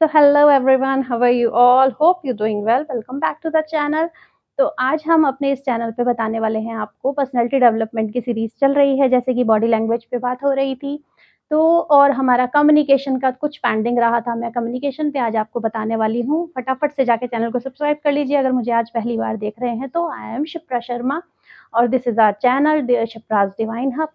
So hello everyone, how are you all? Hope you're doing well. Welcome back to the channel. तो आज हम अपने इस channel पे बताने वाले हैं आपको पर्सनैलिटी डेवलपमेंट की सीरीज़ चल रही है, जैसे कि बॉडी लैंग्वेज पे बात हो रही थी। तो और हमारा कम्युनिकेशन का कुछ पेंडिंग रहा था, मैं कम्युनिकेशन पे आज आपको बताने वाली हूँ। फटाफट से जाके चैनल को सब्सक्राइब कर लीजिए अगर मुझे आज पहली बार देख रहे हैं तो। आई एम शिप्रा शर्मा और this is our channel Shipra's divine hub.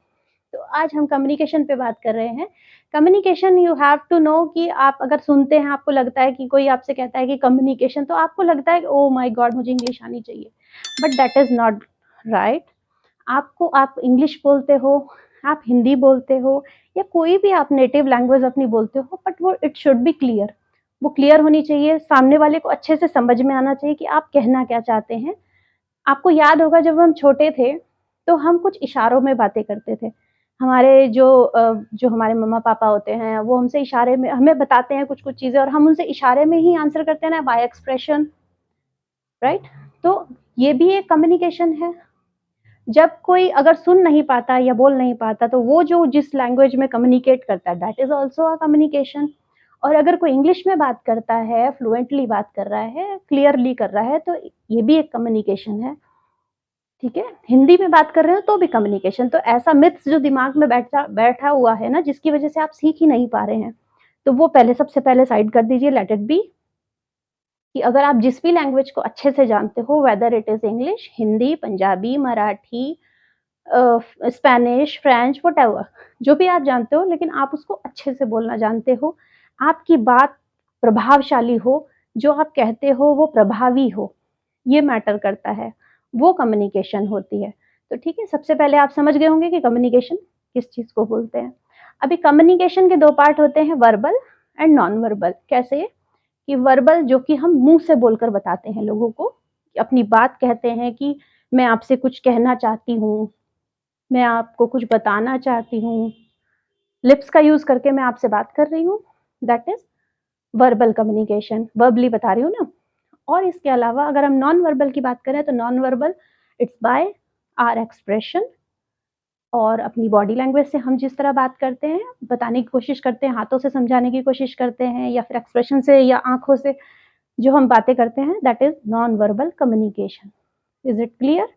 तो आज हम कम्युनिकेशन पे बात कर रहे हैं। Communication you have to know कि आप अगर सुनते हैं, आपको लगता है कि कोई आपसे कहता है कि कम्युनिकेशन, तो आपको लगता है कि ओह माय गॉड मुझे इंग्लिश आनी चाहिए, but that is not right. आपको आप इंग्लिश बोलते हो, आप हिंदी बोलते हो या कोई भी आप नेटिव लैंग्वेज अपनी बोलते हो, बट वो इट शुड बी क्लियर। वो क्लियर होनी चाहिए, सामने वाले को अच्छे से समझ में आना चाहिए कि आप कहना क्या चाहते हैं। आपको याद होगा जब हम छोटे थे, तो हम कुछ इशारों में बातें करते थे। हमारे जो हमारे मम्मा-पापा होते हैं, वो हमसे इशारे में हमें बताते हैं कुछ-कुछ चीज़ें और हम उनसे इशारे में ही आंसर करते हैं ना, बाय एक्सप्रेशन, राइट? तो ये भी एक कम्युनिकेशन है। जब कोई अगर सुन नहीं पाता या बोल नहीं पाता, तो वो जो जिस लैंग्वेज में कम्युनिकेट करता है, that is also a communication. और अगर कोई इंग्लिश में बात करता है, फ्लुएंटली बात कर रहा है, क्लियरली कर रहा है, तो ये भी एक कम्युनिकेशन है। ठीक है? हिंदी में बात कर रहे हो तो भी कम्युनिकेशन। तो ऐसा मिथ्स जो दिमाग में बैठा बैठा हुआ है ना, जिसकी वज़ह से आप सीख ही नहीं पा रहे हैं, तो वो पहले सबसे पहले साइड कर दीजिए, लेट इट बी। कि अगर आप जिस भी लैंग्वेज को अच्छे से जानते हो, whether it is English, Hindi, Punjabi, Marathi, Spanish, French, whatever, जो भी आप जानते हो, लेकिन आप उसको अच्छे से बोलना जानते हो, आपकी बात प्रभावशाली हो, जो आप कहते हो वो प्रभावी हो, ये मैटर करता है, वो कम्युनिकेशन होती है। तो ठीक है, सबसे पहले आप समझ गए होंगे कि कम्युनिकेशन किस चीज़ को बोलते हैं। अभी कम्युनिकेशन के 2 पार्ट होते हैं, वर्बल एंड नॉन वर्बल। कैसे? कि वर्बल जो कि हम मुँह से बोलकर बताते हैं लोगों को, अपनी बात कहते हैं कि मैं आपसे कुछ कहना चाहती हूँ, मैं आपको कुछ बताना चाहती हूँ, लिप्स का यूज़ करके मैं आपसे बात कर रही हूँ, that is verbal communication, verbally बता रही हूँ ना। और इसके अलावा अगर हम नॉन वर्बल की बात करें, तो non verbal it's by our expression और अपनी बॉडी लैंग्वेज से हम जिस तरह बात करते हैं, बताने की कोशिश करते हैं, हाथों से समझाने की कोशिश करते हैं या फिर एक्सप्रेशन से या आँखों से जो हम बातें करते हैं, that is non verbal communication. Is it clear?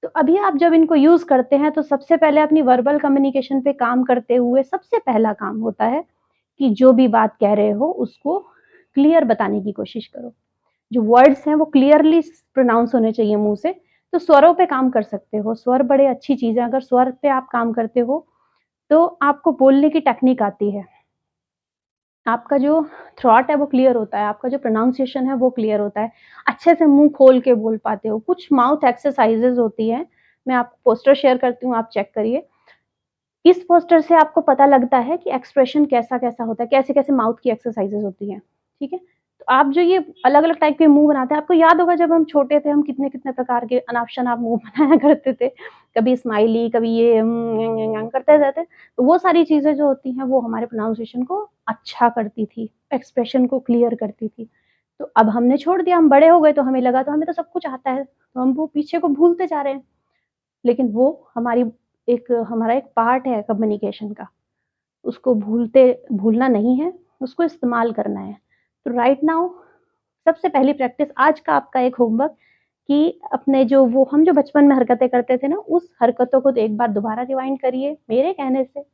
तो अभी आप जब इनको यूज़ करते हैं, तो सबसे पहले अपनी वर्बल कम्युनिकेशन पे काम करते हुए सबसे पहला काम होता है कि जो भी बात कह रहे हो, उसको क्लियर बताने की कोशिश करो। जो वर्ड्स हैं वो क्लियरली प्रोनाउंस होने चाहिए मुँह से। तो स्वरों पे काम कर सकते हो, स्वर बड़े अच्छी चीज़ है, अगर स्वर पे आप काम करते हो, तो आपको बोलने की टेक्निक आती है। आपका जो थ्रॉट है वो क्लियर होता है, आपका जो प्रोनाउंसिएशन है वो क्लियर होता है, अच्छे से मुँह खोल के बोल पाते हो। कुछ माउथ एक्सरसाइज़ेज़ होती हैं, मैं आपको पोस्टर शेयर करती हूँ, आप चेक करिए। इस पोस्टर से आपको पता लगता है कि एक्सप्रेशन कैसा-कैसा होता है, कैसे-कैसे माउथ की एक्सरसाइज़ेज़ होती हैं, ठीक है? तो आप जो ये अलग-अलग टाइप के मुँह बनाते हैं, आपको याद होगा जब हम छोटे थे, हम कितने-कितने प्रकार के अनाप-शनाप मुँह बनाया करते थे। कभी स्माइली, कभी ये करते रहते। तो वो सारी चीज़ें जो होती हैं, वो हमारे प्रोनाउंसिएशन को अच्छा करती थी, एक्सप्रेशन को क्लियर करती थी। तो अब हमने छोड़ दिया, हम बड़े हो गए तो हमें लगा तो हमें तो सब कुछ आता है, तो हम वो पीछे को भूलते जा रहे हैं। लेकिन वो हमारा एक पार्ट है कम्युनिकेशन का, उसको भूलना नहीं है, उसको इस्तेमाल करना है। तो राइट नाउ सबसे पहली प्रैक्टिस आज का आपका एक होमवर्क कि अपने जो बचपन में हरकतें करते थे ना, उस हरकतों को एक बार दोबारा रिवाइंड करिए, मेरे कहने से।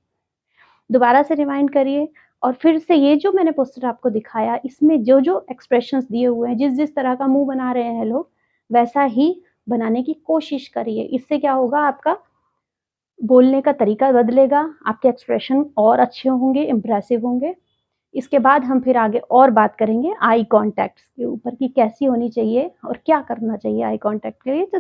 दोबारा से रिवाइंड करिए और फिर से ये जो मैंने पोस्टर आपको दिखाया, इसमें जो-जो एक्सप्रेशंस दिए हुए हैं, जिस-जिस तरह का मुँह बना रहे हैं लोग, वैसा ही बनाने की कोशिश करिए। इससे क्या होगा, आपका बोलने का तरीका बदलेगा, आपके एक्सप्रेशन और अच्छे होंगे, इम्प्रेसिव होंगे। इसके बाद हम फिर आगे और बात करेंगे आई कॉन्टैक्ट्स के ऊपर कि कैसी होनी चाहिए और क्या करना चाहिए आई कॉन्टैक्ट के लिए। तो